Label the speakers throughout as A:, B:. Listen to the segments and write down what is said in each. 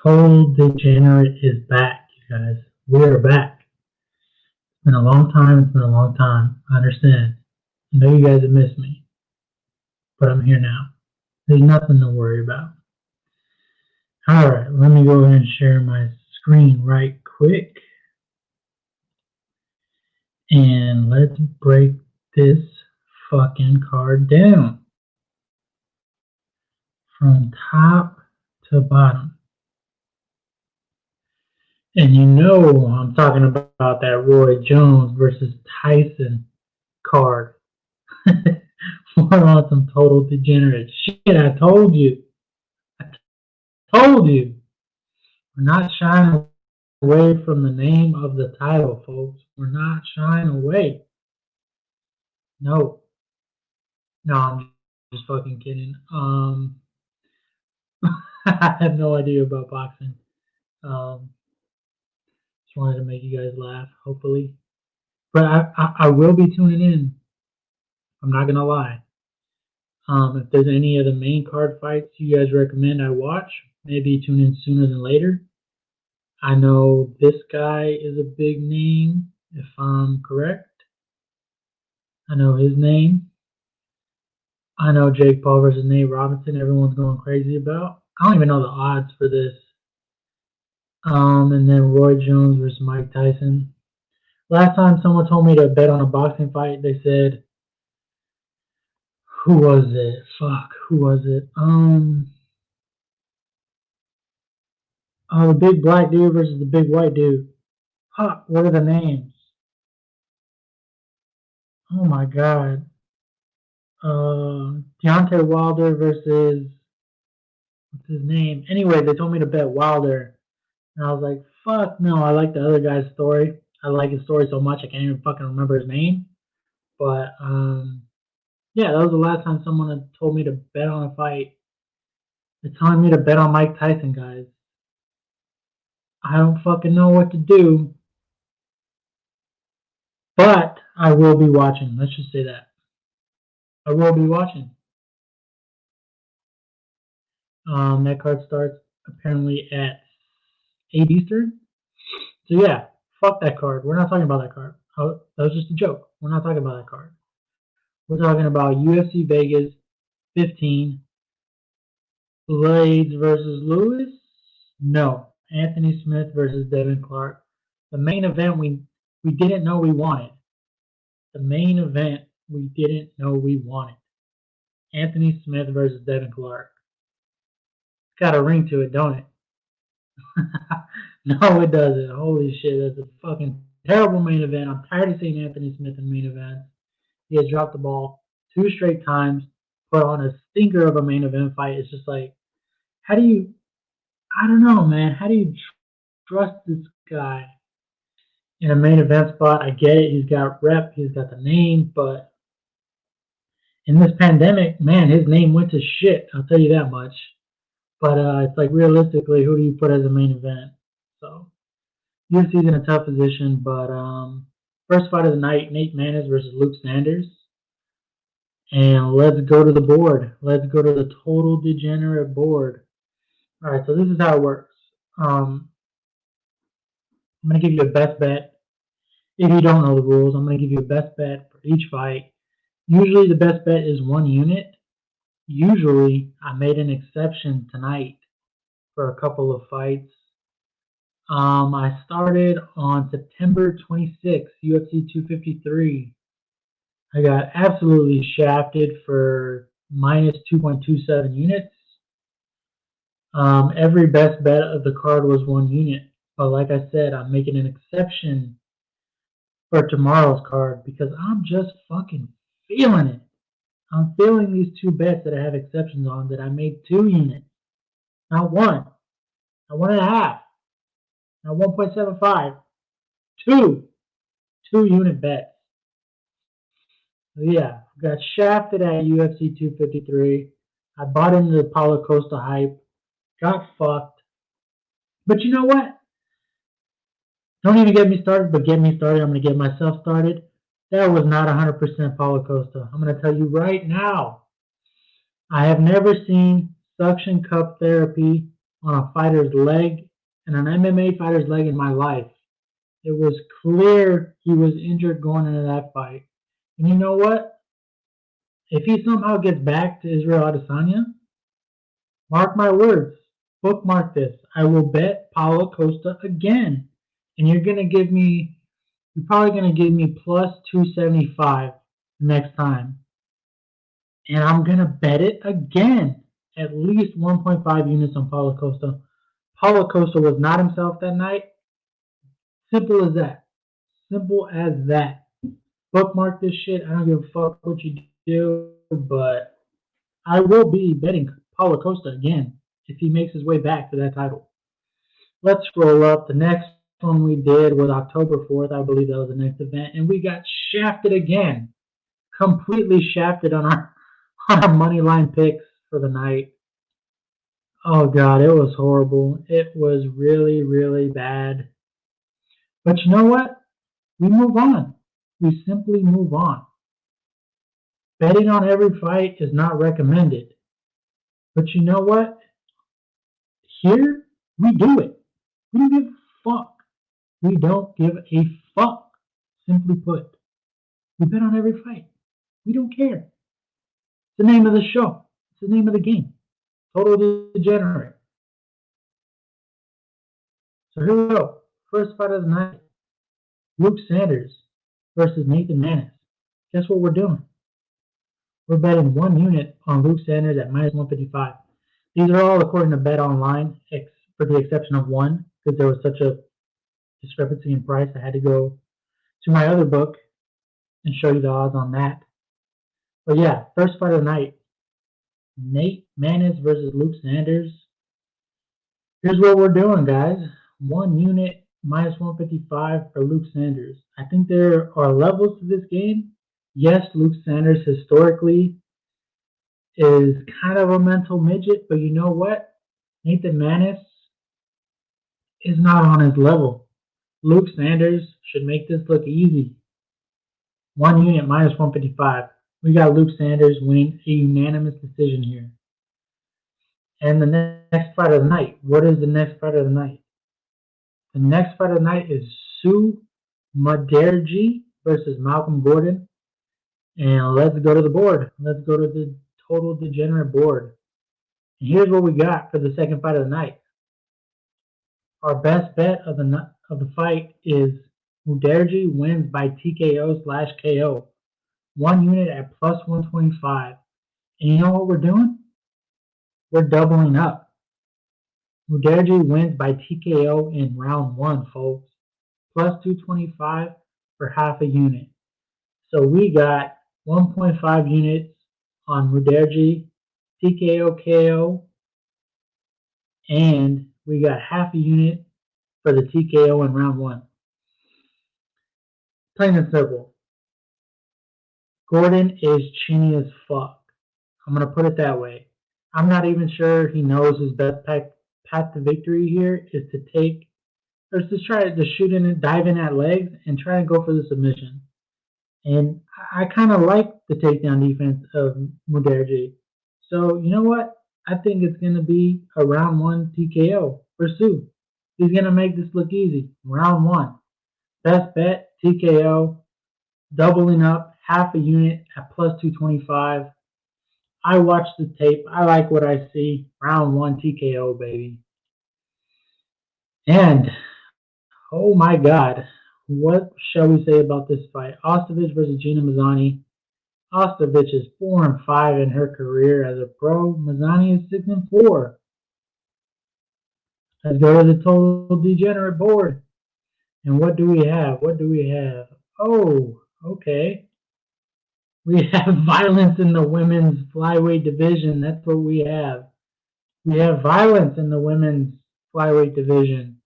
A: Total Degenerate is back, you guys. We are back. It's been a long time. It's been a long time. I understand. I know you guys have missed me, but I'm here now. There's nothing to worry about. All right, let me go ahead and share my screen right quick. And let's break this fucking card down from top to bottom. And you know I'm talking about that Roy Jones versus Tyson card. We're on some total degenerate shit. I told you. I told you. We're not shying away from the name of the title, folks. We're not shying away. No. No, I'm just fucking kidding. I have no idea about boxing. Just wanted to make you guys laugh, hopefully. But I will be tuning in. I'm not gonna lie. If there's any of the main card fights you guys recommend I watch, maybe tune in sooner than later. I know this guy is a big name, if I'm correct. I know his name. I know Jake Paul versus Nate Robinson, everyone's going crazy about. I don't even know the odds for this. And then Roy Jones versus Mike Tyson. Last time someone told me to bet on a boxing fight, they said, who was it? Fuck, who was it? The big black dude versus the big white dude. Fuck, what are the names? Oh my god. Deontay Wilder versus, what's his name? Anyway, they told me to bet Wilder. And I was like, fuck no, I like the other guy's story. I like his story so much I can't even fucking remember his name. But yeah, that was the last time someone had told me to bet on a fight. They're telling me to bet on Mike Tyson, guys. I don't fucking know what to do. But I will be watching. Let's just say that. I will be watching. That card starts apparently at 8 Eastern. So yeah, fuck that card. We're not talking about that card. That was just a joke. We're not talking about that card. We're talking about UFC Vegas 15. Blades versus Lewis? No. Anthony Smith versus Devin Clark. The main event we didn't know we wanted. The main event we didn't know we wanted. Anthony Smith versus Devin Clark. It's got a ring to it, don't it? No, it doesn't. Holy shit, that's a fucking terrible main event. I'm tired of seeing Anthony Smith in main events. He has dropped the ball 2 straight times, put on a stinker of a main event fight. It's just like, how do you, I don't know, man. How do you trust this guy in a main event spot? I get it. He's got rep. He's got the name. But in this pandemic, man, his name went to shit. I'll tell you that much. But it's like, realistically, who do you put as a main event? So UFC's in a tough position. But first fight of the night, Nate Maness versus Luke Sanders. And let's go to the board. Let's go to the total degenerate board. All right, so this is how it works. I'm going to give you a best bet. If you don't know the rules, I'm going to give you a best bet for each fight. Usually the best bet is 1 unit. Usually I made an exception tonight for a couple of fights. I started on September 26th, UFC 253. I got absolutely shafted for minus 2.27 units. Every best bet of the card was 1 unit. But like I said, I'm making an exception for tomorrow's card because I'm just fucking feeling it. I'm feeling these 2 bets that I have exceptions on that I made 2 units. Not 1. Not 1.5. Not 1.75. 2. 2 unit bets. So yeah, got shafted at UFC 253. I bought into the Paulo Costa hype. Got fucked. But you know what? Don't even get me started, but get me started. I'm going to get myself started. That was not 100% Paulo Costa. I'm going to tell you right now. I have never seen suction cup therapy on a fighter's leg, and an MMA fighter's leg in my life. It was clear he was injured going into that fight. And you know what? If he somehow gets back to Israel Adesanya, mark my words, bookmark this. I will bet Paulo Costa again. And you're probably going to give me plus 275 next time. And I'm going to bet it again. At least 1.5 units on Paulo Costa. Paulo Costa was not himself that night. Simple as that. Simple as that. Bookmark this shit. I don't give a fuck what you do, but I will be betting Paulo Costa again if he makes his way back to that title. Let's scroll up. The next one we did was October 4th. I believe that was the next event. And we got shafted again. Completely shafted on our money line picks for the night. Oh God, it was horrible. It was really, really bad. But you know what? We move on. We simply move on. Betting on every fight is not recommended. But you know what? Here, we do it. We don't give a fuck. We don't give a fuck. Simply put, we bet on every fight. We don't care. It's the name of the show. It's the name of the game. Total Degenerate. So here we go. First fight of the night. Luke Sanders versus Nathan Nunes. Guess what we're doing? We're betting 1 unit on Luke Sanders at minus 155. These are all according to Bet Online, for the exception of one, because there was such a discrepancy in price. I had to go to my other book and show you the odds on that. But yeah, first fight of the night. Nate Nunes versus Luke Sanders. Here's what we're doing, guys. 1 unit minus 155 for Luke Sanders. I think there are levels to this game. Yes, Luke Sanders historically is kind of a mental midget, but you know what? Nathan Nunes is not on his level. Luke Sanders should make this look easy. 1 unit minus 155. We got Luke Sanders winning a unanimous decision here. And the next fight of the night. What is the next fight of the night? The next fight of the night is Sue Mudaerji versus Malcolm Gordon. And let's go to the board. Let's go to the Total Degenerate board. And here's what we got for the second fight of the night. Our best bet of the fight is Mudaerji wins by TKO/KO. 1 unit at plus 125. And you know what we're doing? We're doubling up. Mudaerji wins by TKO in round 1, folks. Plus 225 for half a unit. So we got 1.5 units on Mudaerji, TKO, KO, and we got half a unit for the TKO in round 1. Plain and simple. Gordon is chinny as fuck. I'm going to put it that way. I'm not even sure he knows his best path to victory here is to take, or to try to shoot in and dive in at legs and try and go for the submission. And I kind of like the takedown defense of Mudaerji. So, you know what? I think it's going to be a round 1 TKO for Sue. He's going to make this look easy. Round 1. Best bet, TKO. Doubling up, half a unit at plus 225. I watched the tape. I like what I see. Round 1 TKO, baby. And, oh my God. What shall we say about this fight? Ostovich versus Gina Mazani. Ostovich is 4-5 in her career as a pro. Mazani is 6-4. Let's go to the Total Degenerate board. And what do we have? What do we have? Oh, okay. We have violence in the women's flyweight division. That's what we have. We have violence in the women's flyweight division.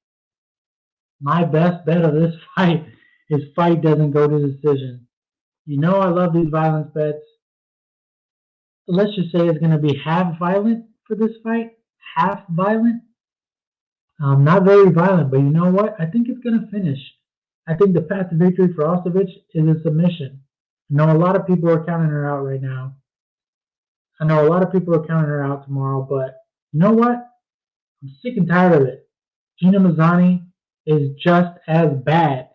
A: My best bet of this fight is fight doesn't go to decision. You know I love these violence bets. Let's just say it's going to be half violent for this fight. Half violent. Not very violent, but you know what? I think it's going to finish. I think the path to victory for Ostovich is a submission. I know a lot of people are counting her out right now. I know a lot of people are counting her out tomorrow, but you know what? I'm sick and tired of it. Gina Mazani is just as bad.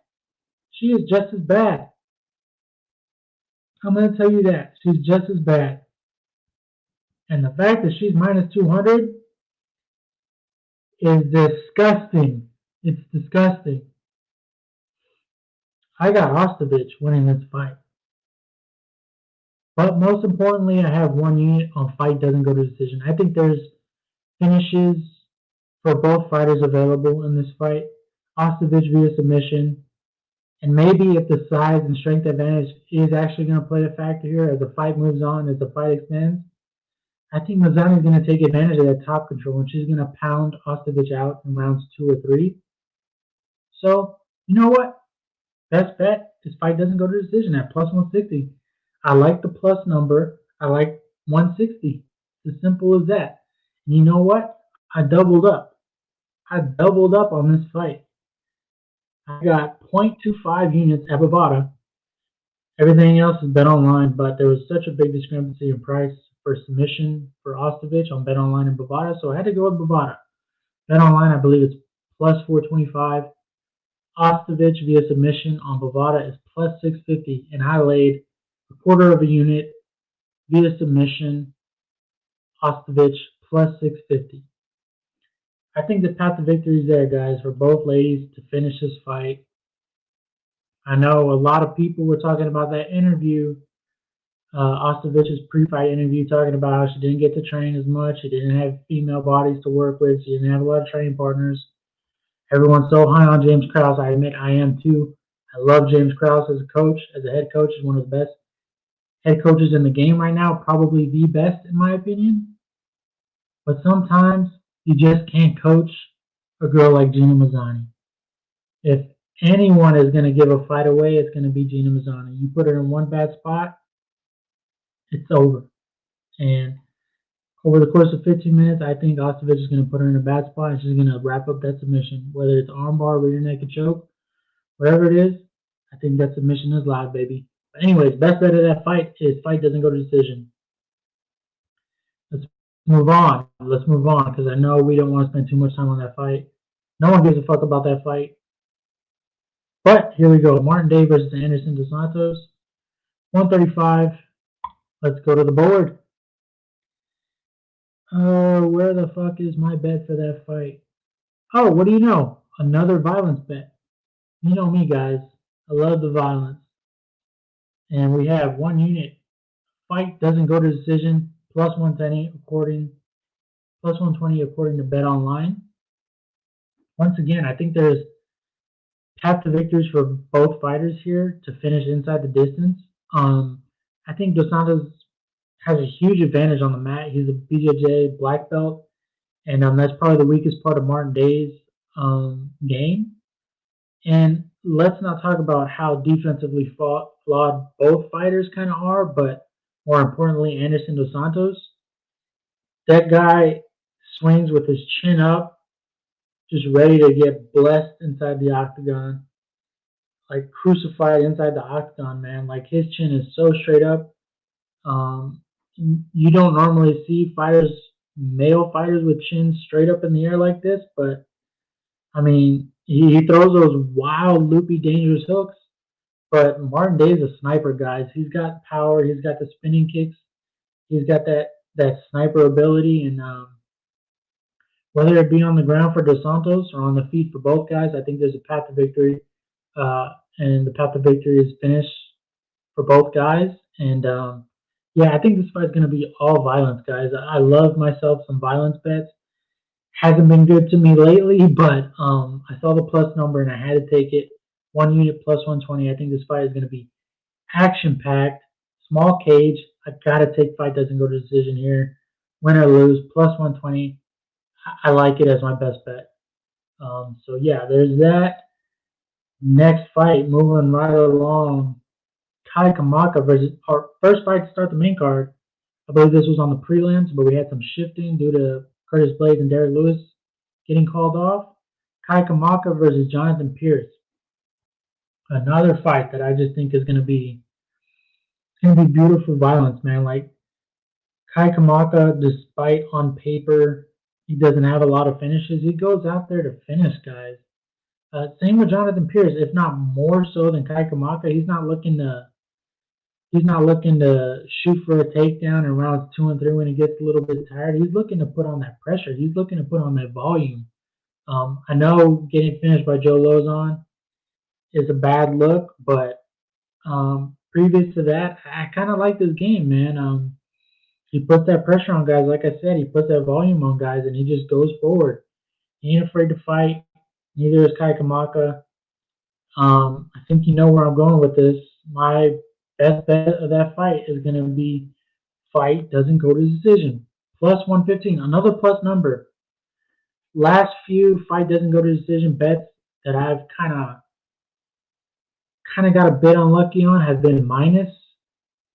A: She is just as bad. I'm going to tell you that. She's just as bad. And the fact that she's minus 200 is disgusting. It's disgusting. I got Ostovich winning this fight. But most importantly, I have one unit on fight doesn't go to decision. I think there's finishes for both fighters available in this fight. Ostovich via submission. And maybe if the size and strength advantage is actually going to play a factor here as the fight moves on, as the fight extends, I think Mazani is going to take advantage of that top control and she's going to pound Ostovich out in rounds 2 or 3. So, you know what? Best bet, this fight doesn't go to decision at plus 160. I like the plus number. I like 160. It's as simple as that. And you know what? I doubled up. I doubled up on this fight. I got 0.25 units at Bovada. Everything else is bet online, but there was such a big discrepancy in price for submission for Ostovich on bet online and Bovada, so I had to go with Bovada. Bet online, I believe it's plus 425. Ostovich via submission on Bovada is plus 650, and I laid a quarter of a unit via submission. Ostovich plus 650. I think the path to victory is there, guys, for both ladies to finish this fight. I know a lot of people were talking about that interview, Ostovich's pre-fight interview, talking about how she didn't get to train as much. She didn't have female bodies to work with. She didn't have a lot of training partners. Everyone's so high on James Krause. I admit I am too. I love James Krause as a coach, as a head coach. He's one of the best head coaches in the game right now, probably the best in my opinion. But sometimes you just can't coach a girl like Gina Mazani. If anyone is going to give a fight away, it's going to be Gina Mazani. You put her in one bad spot, it's over. And over the course of 15 minutes, I think Ostovich is going to put her in a bad spot and she's going to wrap up that submission. Whether it's armbar, rear naked choke, whatever it is, I think that submission is live, baby. But anyways, best bet of that fight is fight doesn't go to decision. Let's move on. Let's move on because I know we don't want to spend too much time on that fight. No one gives a fuck about that fight. But here we go. Martin Day versus Anderson dos Santos. 135. Let's go to the board. Where the fuck is my bet for that fight? Oh, what do you know? Another violence bet. You know me, guys. I love the violence. And we have one unit. Fight doesn't go to decision. Plus 120 according to Bet Online. Once again, I think there's path to victories for both fighters here to finish inside the distance. I think Dos Santos has a huge advantage on the mat. He's a BJJ black belt, and that's probably the weakest part of Martin Day's game. And let's not talk about how defensively flawed both fighters kind of are, but more importantly, Anderson dos Santos. That guy swings with his chin up, just ready to get blessed inside the octagon, like crucified inside the octagon, man. Like his chin is so straight up. You don't normally see male fighters with chins straight up in the air like this, but I mean, he throws those wild, loopy, dangerous hooks. But Martin Day is a sniper, guys. He's got power. He's got the spinning kicks. He's got that sniper ability. And whether it be on the ground for Dos Santos or on the feet for both guys, I think there's a path to victory. And the path to victory is finish for both guys. And yeah, I think this fight's going to be all violence, guys. I love myself some violence bets. Hasn't been good to me lately, but I saw the plus number and I had to take it. One unit plus 120. I think this fight is going to be action-packed, small cage. I've got to take fight doesn't go to decision here. Win or lose, plus 120. I like it as my best bet. So yeah, there's that. Next fight, moving right along. Kamaka versus our first fight to start the main card. I believe this was on the prelims, but we had some shifting due to Curtis Blades and Derek Lewis getting called off. Kamaka versus Jonathan Pierce. Another fight that I just think is going to be beautiful violence, man. Like Kamaka, despite on paper, He doesn't have a lot of finishes. He goes out there to finish guys. Same with Jonathan Pierce, if not more so than Kai Kamaka. He's not looking to shoot for a takedown in rounds 2 and 3 when he gets a little bit tired. He's looking to put on that pressure. He's looking to put on that volume. I know getting finished by Joe Lozon is a bad look, but previous to that, I kind of like this game, man. He puts that pressure on guys. Like I said, he puts that volume on guys, and he just goes forward. He ain't afraid to fight. Neither is Kai Kamaka. I think you know where I'm going with this. My best bet of that fight is going to be fight doesn't go to decision. Plus 115, another plus number. Last few fight doesn't go to decision bets that I've kind of got a bit unlucky on have been minus.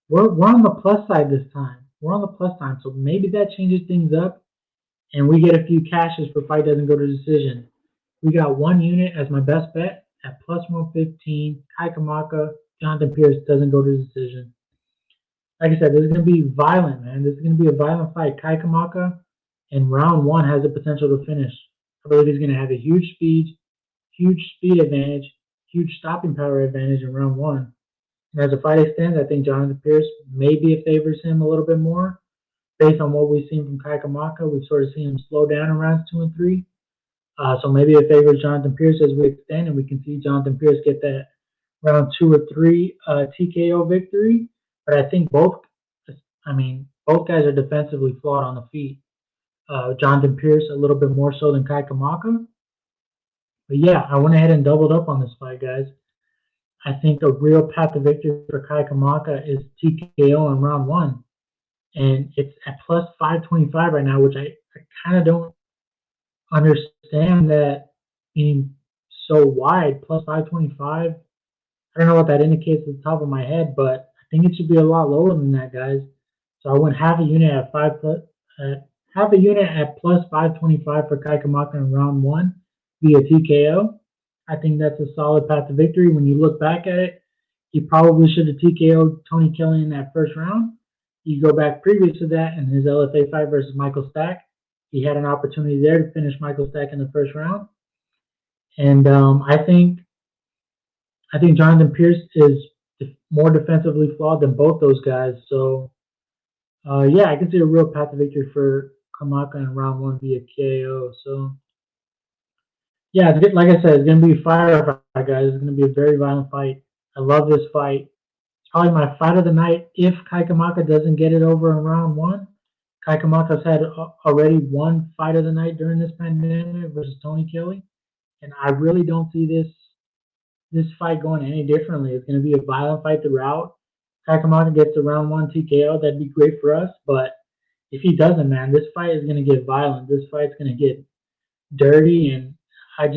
A: We're on the plus side this time. We're on the plus side, so maybe that changes things up, and we get a few cashes for fight doesn't go to decision. We got 1 unit as my best bet at plus 115. Kai Kamaka, Jonathan Pierce doesn't go to decision. Like I said, this is going to be violent, man. This is going to be a violent fight. Kai Kamaka in round 1 has the potential to finish. I believe he's going to have a huge speed advantage, huge stopping power advantage in round 1. And as the fight extends, I think Jonathan Pierce maybe it favors him a little bit more. Based on what we've seen from Kai Kamaka, we've sort of seen him slow down in rounds 2 and 3. So maybe it favors Jonathan Pierce as we extend, and we can see Jonathan Pierce get that round 2 or 3 TKO victory. But I think both guys are defensively flawed on the feet. Jonathan Pierce a little bit more so than Kai Kamaka. But yeah, I went ahead and doubled up on this fight, guys. I think a real path to victory for Kai Kamaka is TKO in round 1. And it's at plus 525 right now, which I kind of don't understand that being so wide, plus 525. I don't know what that indicates at the top of my head, but I think it should be a lot lower than that, guys. So I went half a unit at plus 525 for Kai Kamaka in round 1 via TKO. I think that's a solid path to victory. When you look back at it, he probably should have TKO'd Tony Kelly in that first round. You go back previous to that in his LFA fight versus Michael Stack, he had an opportunity there to finish Michael Stack in the first round. And I think Jonathan Pierce is more defensively flawed than both those guys. So, yeah, I can see a real path to victory for Kamaka in round 1 via KO. So, yeah, like I said, it's going to be a fire fight, guys. It's going to be a very violent fight. I love this fight. It's probably my fight of the night if Kai Kamaka doesn't get it over in round 1. Kai Kamaka's had already one fight of the night during this pandemic versus Tony Kelly. And I really don't see this fight going any differently. It's going to be a violent fight throughout. Kai Kamaka gets a round 1 TKO. That'd be great for us. But if he doesn't, man, this fight is going to get violent. This fight's going to get dirty. And I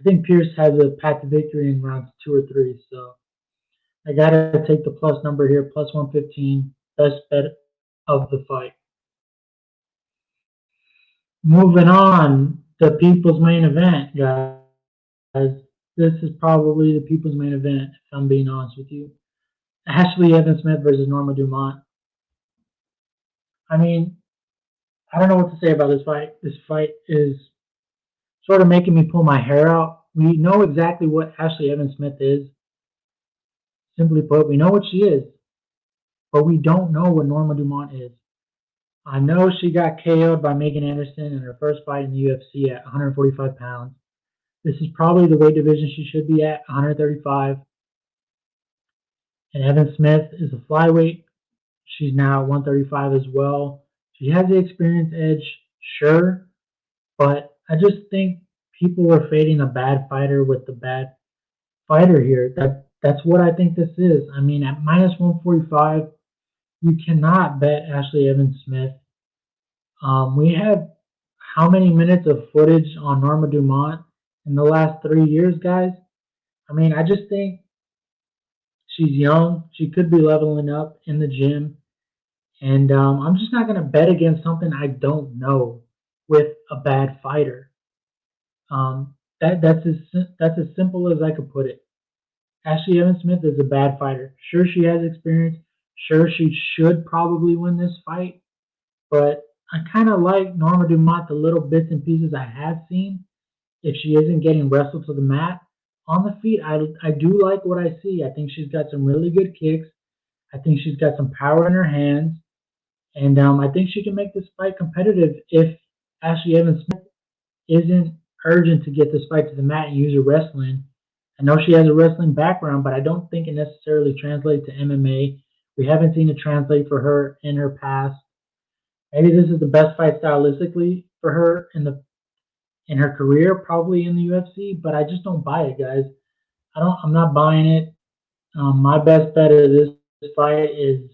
A: think Pierce has a path to victory in rounds 2 or 3. So I got to take the plus number here, plus 115, best bet of the fight. Moving on, the people's main event, guys. This is probably the people's main event, if I'm being honest with you. Ashley Evans Smith versus Norma Dumont. I mean, I don't know what to say about this fight. This fight is sort of making me pull my hair out. We know exactly what Ashley Evans Smith is. Simply put, we know what she is, but we don't know what Norma Dumont is. I know she got KO'd by Megan Anderson in her first fight in the UFC at 145 pounds. This is probably the weight division she should be at, 135. And Evan Smith is a flyweight. She's now at 135 as well. She has the experience edge, sure, but I just think people are fading a bad fighter with the bad fighter here. That's what I think this is. I mean, at minus 145, you cannot bet Ashley Evans Smith. We have how many minutes of footage on Norma Dumont in the last 3 years, guys? I mean, I just think she's young. She could be leveling up in the gym. And I'm just not going to bet against something I don't know with a bad fighter. That's as simple as I could put it. Ashley Evans Smith is a bad fighter. Sure, she has experience. Sure, she should probably win this fight. But I kind of like Norma Dumont, the little bits and pieces I have seen. If she isn't getting wrestled to the mat, on the feet, I do like what I see. I think she's got some really good kicks. I think she's got some power in her hands. And I think she can make this fight competitive if Ashley Evans Smith isn't urgent to get this fight to the mat and use her wrestling. I know she has a wrestling background, but I don't think it necessarily translates to MMA. We haven't seen it translate for her in her past. Maybe this is the best fight stylistically for her in her career, probably in the UFC, but I just don't buy it, guys. I'm not buying it. My best bet of this fight is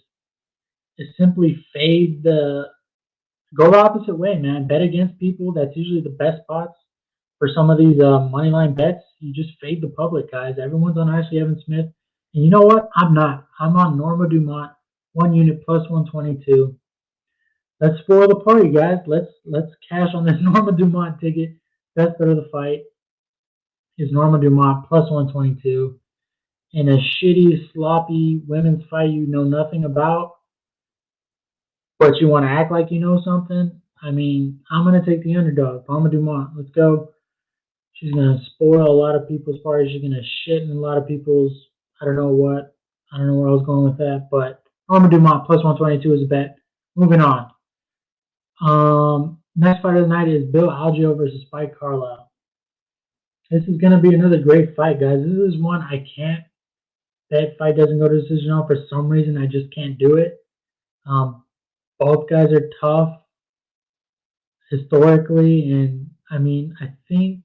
A: simply fade the go the opposite way, man. Bet against people. That's usually the best spots for some of these money line bets. You just fade the public, guys. Everyone's on Ashley Evans Smith, and you know what? I'm not. I'm on Norma Dumont, 1 unit plus 122. Let's spoil the party, guys. Let's cash on this Norma Dumont ticket. Best bet of the fight is Norma Dumont plus 122 in a shitty, sloppy women's fight you know nothing about, but you want to act like you know something. I mean, I'm gonna take the underdog, Norma Dumont. Let's go. She's gonna spoil a lot of people's parties. She's gonna shit in a lot of people's. I don't know what. I don't know where I was going with that, but Norma Dumont plus 122 is a bet. Moving on. Next fight of the night is Bill Algeo versus Spike Carlisle. This is gonna be another great fight, guys. This is one I can't. That fight doesn't go to decision for some reason. I just can't do it. Um, both guys are tough historically, and I mean, I think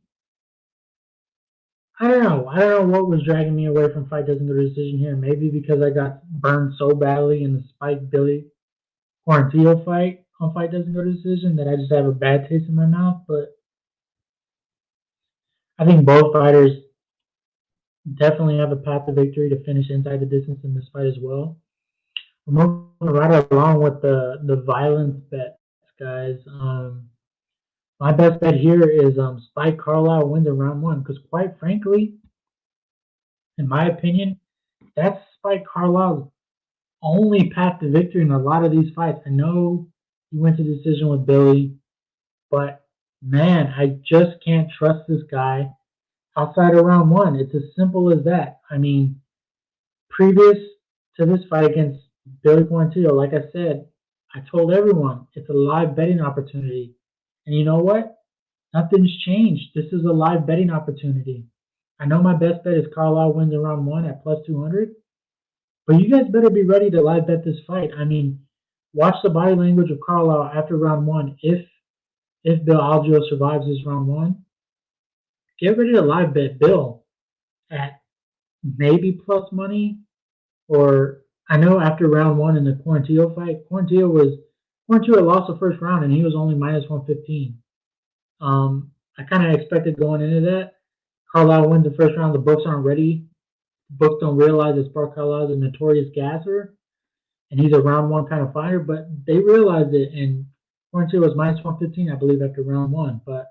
A: I don't know. I don't know what was dragging me away from fight doesn't go to decision here. Maybe because I got burned so badly in the Spike Billy Quarantillo fight on fight doesn't go to decision that I just have a bad taste in my mouth. But I think both fighters definitely have a path to victory to finish inside the distance in this fight as well. We're moving right along with the violence bets, guys. My best bet here is Spike Carlisle wins in round one because, quite frankly, in my opinion, that's Spike Carlisle's only path to victory in a lot of these fights. I know he went to decision with Billy, but man, I just can't trust this guy outside of round one. It's as simple as that. I mean, previous to this fight against Billy Quarantillo, like I said, I told everyone it's a live betting opportunity. And you know what? Nothing's changed. This is a live betting opportunity. I know my best bet is Carlisle wins in round one at plus 200, but you guys better be ready to live bet this fight. I mean, watch the body language of Carlisle after round one. If Bill Algeo survives this round one, get ready to live bet Bill at maybe plus money. Or I know after round one in the Quarantillo fight, Quarantillo lost the first round and he was only minus 115. I kind of expected going into that. Carlisle wins the first round. The books aren't ready. The books don't realize that Spark Carlisle is a notorious gasser and he's a round one kind of fighter, but they realized it. And Quarantillo was minus 115, I believe, after round one. But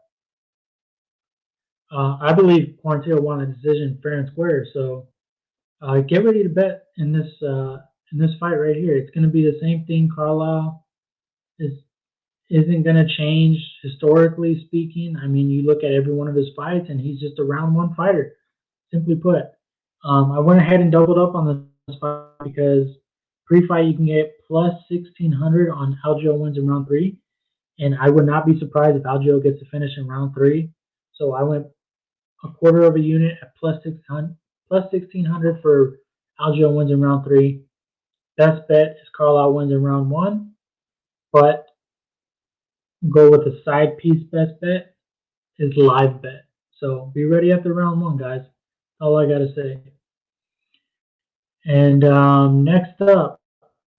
A: I believe Quarantillo won a decision fair and square. So get ready to bet in this fight right here. It's going to be the same thing. Carlisle isn't going to change historically speaking. I mean, you look at every one of his fights, and he's just a round one fighter. Simply put, I went ahead and doubled up on this fight because pre-fight you can get plus 1,600 on Algeo wins in round three, and I would not be surprised if Algeo gets to finish in round three. So I went a quarter of a unit at plus 1,600 for Algeo wins in round three. Best bet is Carlisle wins in round one, but go with a side piece best bet is live bet. So be ready after round one, guys. That's all I gotta say. And next up,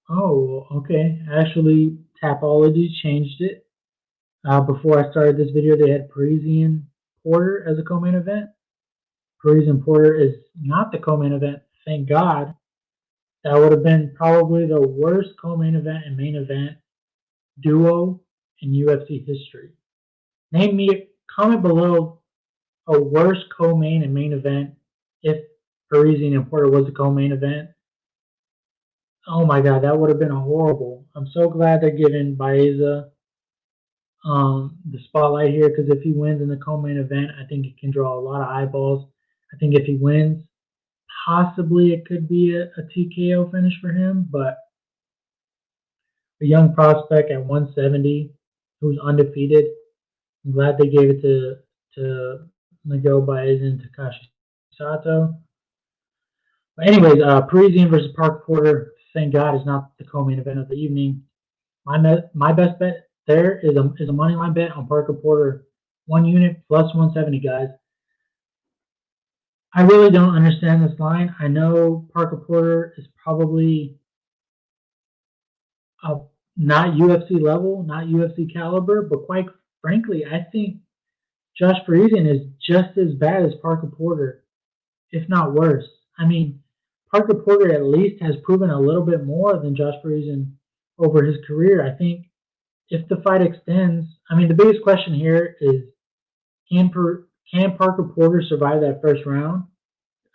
A: oh, okay. Actually, Tapology changed it. Before I started this video, they had Parisian Porter as a co-main event. Parisian Porter is not the co-main event, thank God. That would have been probably the worst co-main event and main event duo in UFC history. Name me, comment below a worse co-main and main event if Parisian and Porter was a co-main event. Oh my God, that would have been horrible. I'm so glad they're giving Baeza the spotlight here, because if he wins in the co-main event, I think it can draw a lot of eyeballs. I think if he wins, possibly it could be a TKO finish for him, but a young prospect at 170 who's undefeated. I'm glad they gave it to Miguel Baez and Takashi Sato. But anyways, Parisian versus Park Porter. Thank God is not the co-main event of the evening. My best bet there is a money line bet on Parker Porter, 1 unit plus 170, guys. I really don't understand this line. I know Parker Porter is probably not UFC level, not UFC caliber, but quite frankly, I think Josh Parisian is just as bad as Parker Porter, if not worse. I mean, Parker Porter at least has proven a little bit more than Josh Parisian over his career. I think if the fight extends, I mean, the biggest question here is can Parker Porter survive that first round?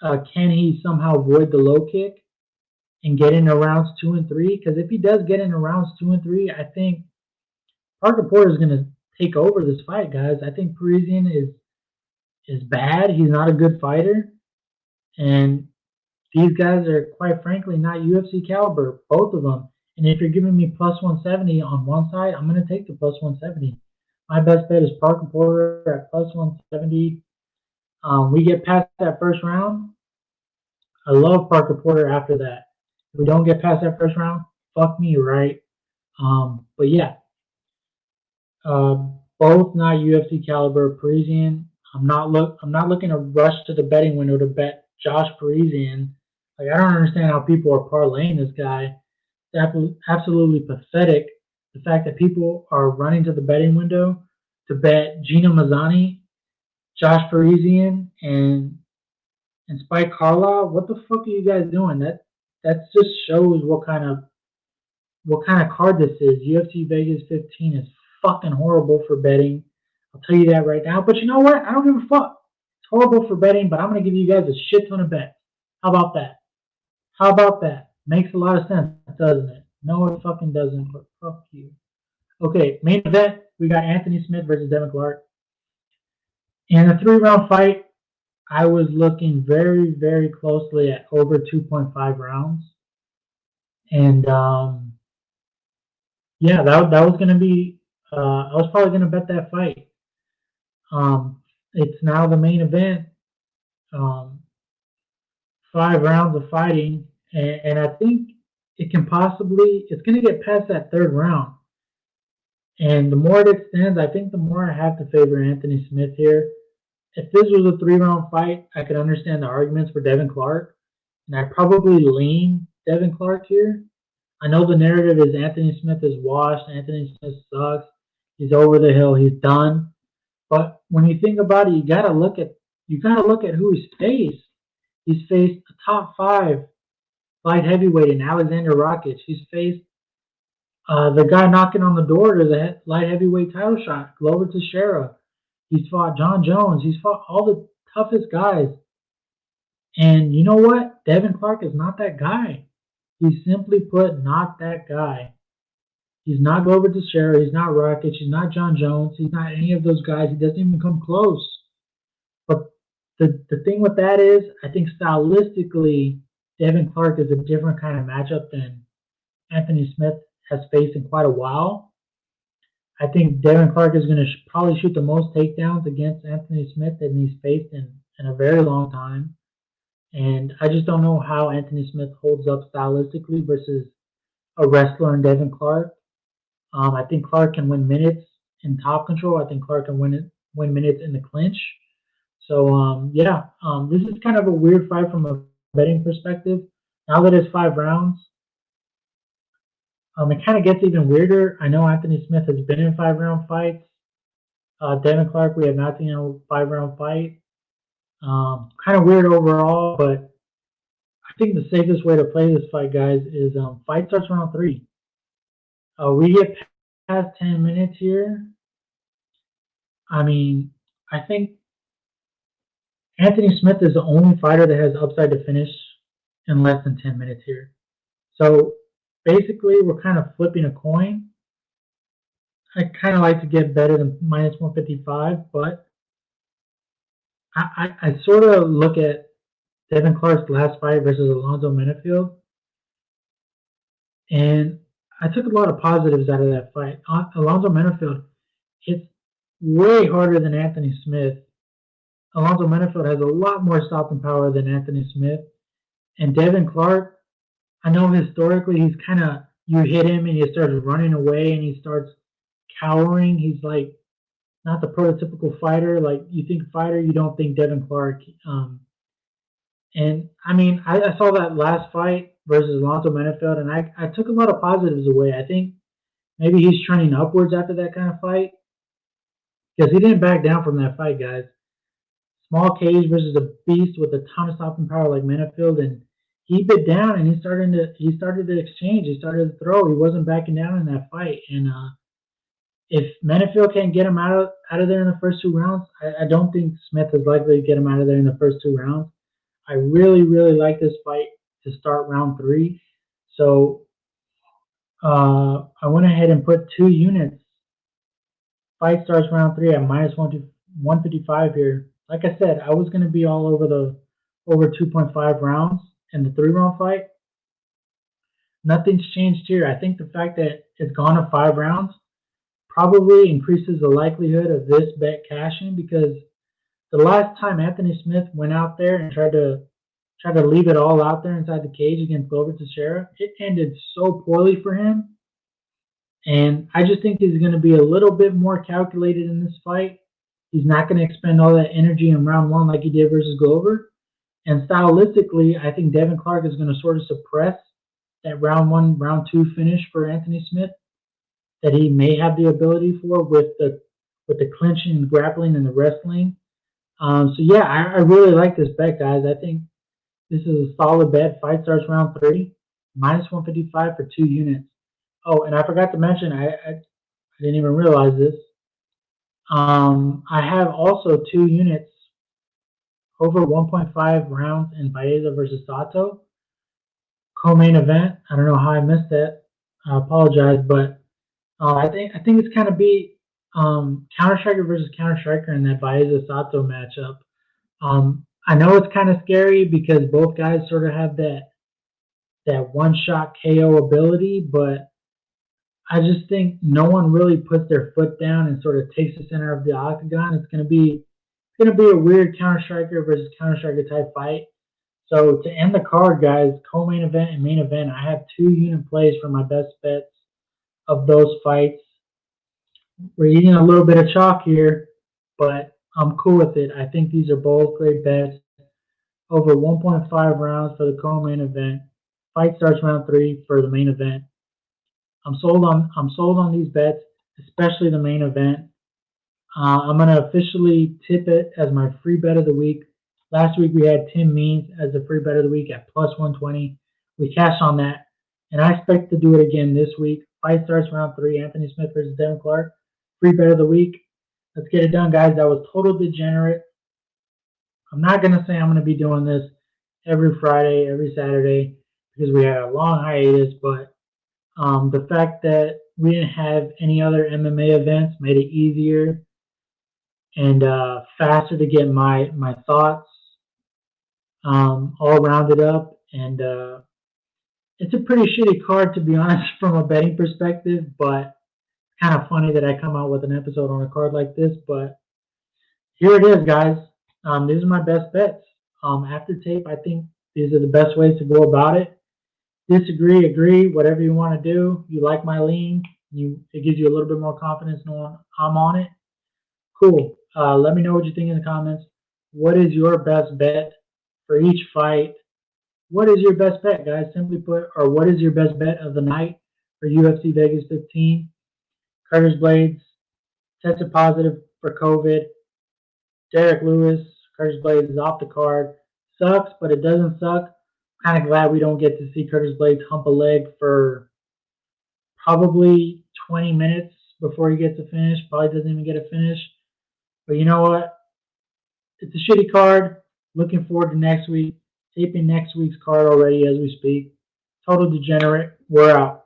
A: Can he somehow avoid the low kick and get into rounds 2 and 3? Because if he does get into rounds 2 and 3, I think Parker Porter is going to take over this fight, guys. I think Parisian is bad. He's not a good fighter, and these guys are quite frankly not UFC caliber, both of them. And if you're giving me plus 170 on one side, I'm going to take the plus 170. My best bet is Parker Porter at plus 170. We get past that first round. I love Parker Porter after that. If we don't get past that first round, fuck me, right? But yeah, both not UFC caliber. Parisian, I'm not looking to rush to the betting window to bet Josh Parisian. Like, I don't understand how people are parlaying this guy. It's absolutely pathetic. The fact that people are running to the betting window to bet Gina Mazani, Josh Parisian, and Spike Carlisle. What the fuck are you guys doing? That just shows what kind of card this is. UFC Vegas 15 is fucking horrible for betting. I'll tell you that right now. But you know what? I don't give a fuck. It's horrible for betting, but I'm gonna give you guys a shit ton of bets. How about that? How about that? Makes a lot of sense, doesn't it? No, it fucking doesn't, but fuck you. Okay, main event, we got Anthony Smith versus Devin Clark. In a 3-round fight, I was looking very, very closely at over 2.5 rounds. And yeah, that was going to be, I was probably going to bet that fight. It's now the main event. 5 rounds of fighting. And I think it's going to get past that 3rd round. And the more it extends, I think the more I have to favor Anthony Smith here. If this was a 3-round fight, I could understand the arguments for Devin Clark. And I'd probably lean Devin Clark here. I know the narrative is Anthony Smith is washed, Anthony Smith sucks, he's over the hill, he's done. But when you think about it, you gotta look at who he's faced. He's faced a top 5 light heavyweight in Alexander Rakic. He's faced the guy knocking on the door to the light heavyweight title shot, Glover Teixeira. He's fought John Jones. He's fought all the toughest guys. And you know what? Devin Clark is not that guy. He's simply put not that guy. He's not Glover Teixeira. He's not Rakic. He's not John Jones. He's not any of those guys. He doesn't even come close. But the thing with that is, I think stylistically, Devin Clark is a different kind of matchup than Anthony Smith has faced in quite a while. I think Devin Clark is going to probably shoot the most takedowns against Anthony Smith that he's faced in a very long time. And I just don't know how Anthony Smith holds up stylistically versus a wrestler in Devin Clark. I think Clark can win minutes in top control. I think Clark can win minutes in the clinch. So, this is kind of a weird fight from a betting perspective. Now that it's 5 rounds, it kind of gets even weirder. I know Anthony Smith has been in 5-round fights. Devin Clark, we have not seen a 5-round fight. Kind of weird overall, but I think the safest way to play this fight, guys, is fight starts round 3. We get past 10 minutes here. I mean, I think Anthony Smith is the only fighter that has upside to finish in less than 10 minutes here. So basically, we're kind of flipping a coin. I kind of like to get better than minus 155, but I sort of look at Devin Clark's last fight versus Alonzo Menifield, and I took a lot of positives out of that fight. Alonzo Menifield hits way harder than Anthony Smith. Alonzo Menifield has a lot more stopping power than Anthony Smith. And Devin Clark, I know historically he's kind of, you hit him and he starts running away and he starts cowering. He's like not the prototypical fighter. Like you think fighter, you don't think Devin Clark. And I mean, I saw that last fight versus Alonzo Menifield, and I took a lot of positives away. I think maybe he's trending upwards after that kind of fight because he didn't back down from that fight, guys. Small cage versus a beast with a ton of stopping power like Menifield, and he bit down and he started to exchange. He started to throw. He wasn't backing down in that fight, and if Menifield can't get him out of there in the first 2 rounds, I don't think Smith is likely to get him out of there in the first 2 rounds. I really, really like this fight to start round 3. So I went ahead and put 2 units. Fight starts round 3 at minus 155 here. Like I said, I was going to be all over 2.5 rounds in the 3-round fight. Nothing's changed here. I think the fact that it's gone to 5 rounds probably increases the likelihood of this bet cashing because the last time Anthony Smith went out there and tried to leave it all out there inside the cage against Glover Teixeira, it ended so poorly for him. And I just think he's going to be a little bit more calculated in this fight. He's not going to expend all that energy in round 1 like he did versus Glover. And stylistically, I think Devin Clark is going to sort of suppress that round 1, round 2 finish for Anthony Smith that he may have the ability for with the clinching and grappling and the wrestling. So yeah, I really like this bet, guys. I think this is a solid bet. Fight starts round 3, minus 155 for 2 units. Oh, and I forgot to mention, I didn't even realize this. I have also 2 units over 1.5 rounds in Baeza versus Sato. Co-main event. I don't know how I missed that. I apologize, but I think it's kind of be counter striker versus counter striker in that Baeza Sato matchup. I know it's kind of scary because both guys sort of have that one shot KO ability, but I just think no one really puts their foot down and sort of takes the center of the octagon. It's gonna be a weird counter striker versus counter striker type fight. So to end the card, guys, co-main event and main event, I have 2 unit plays for my best bets of those fights. We're eating a little bit of chalk here, but I'm cool with it. I think these are both great bets. Over 1.5 rounds for the co-main event. Fight starts round 3 for the main event. I'm sold on these bets, especially the main event. I'm gonna officially tip it as my free bet of the week. Last week we had Tim Means as the free bet of the week at plus 120. We cashed on that, and I expect to do it again this week. Fight starts round 3. Anthony Smith versus Devin Clark. Free bet of the week. Let's get it done, guys. That was total degenerate. I'm not gonna say I'm gonna be doing this every Friday, every Saturday because we had a long hiatus, but the fact that we didn't have any other MMA events made it easier and faster to get my thoughts all rounded up. And it's a pretty shitty card, to be honest, from a betting perspective, but kind of funny that I come out with an episode on a card like this. But here it is, guys. These are my best bets. After tape, I think these are the best ways to go about it. Disagree, agree, whatever you want to do. You like my lean, it gives you a little bit more confidence knowing I'm on it. Cool. Let me know what you think in the comments. What is your best bet for each fight? What is your best bet, guys? Simply put, or what is your best bet of the night for UFC Vegas 15? Curtis Blades tested positive for COVID. Derek Lewis, Curtis Blades is off the card. Sucks, but it doesn't suck. Kind of glad we don't get to see Curtis Blades hump a leg for probably 20 minutes before he gets a finish. Probably doesn't even get a finish. But you know what? It's a shitty card. Looking forward to next week. Taping next week's card already as we speak. Total degenerate. We're out.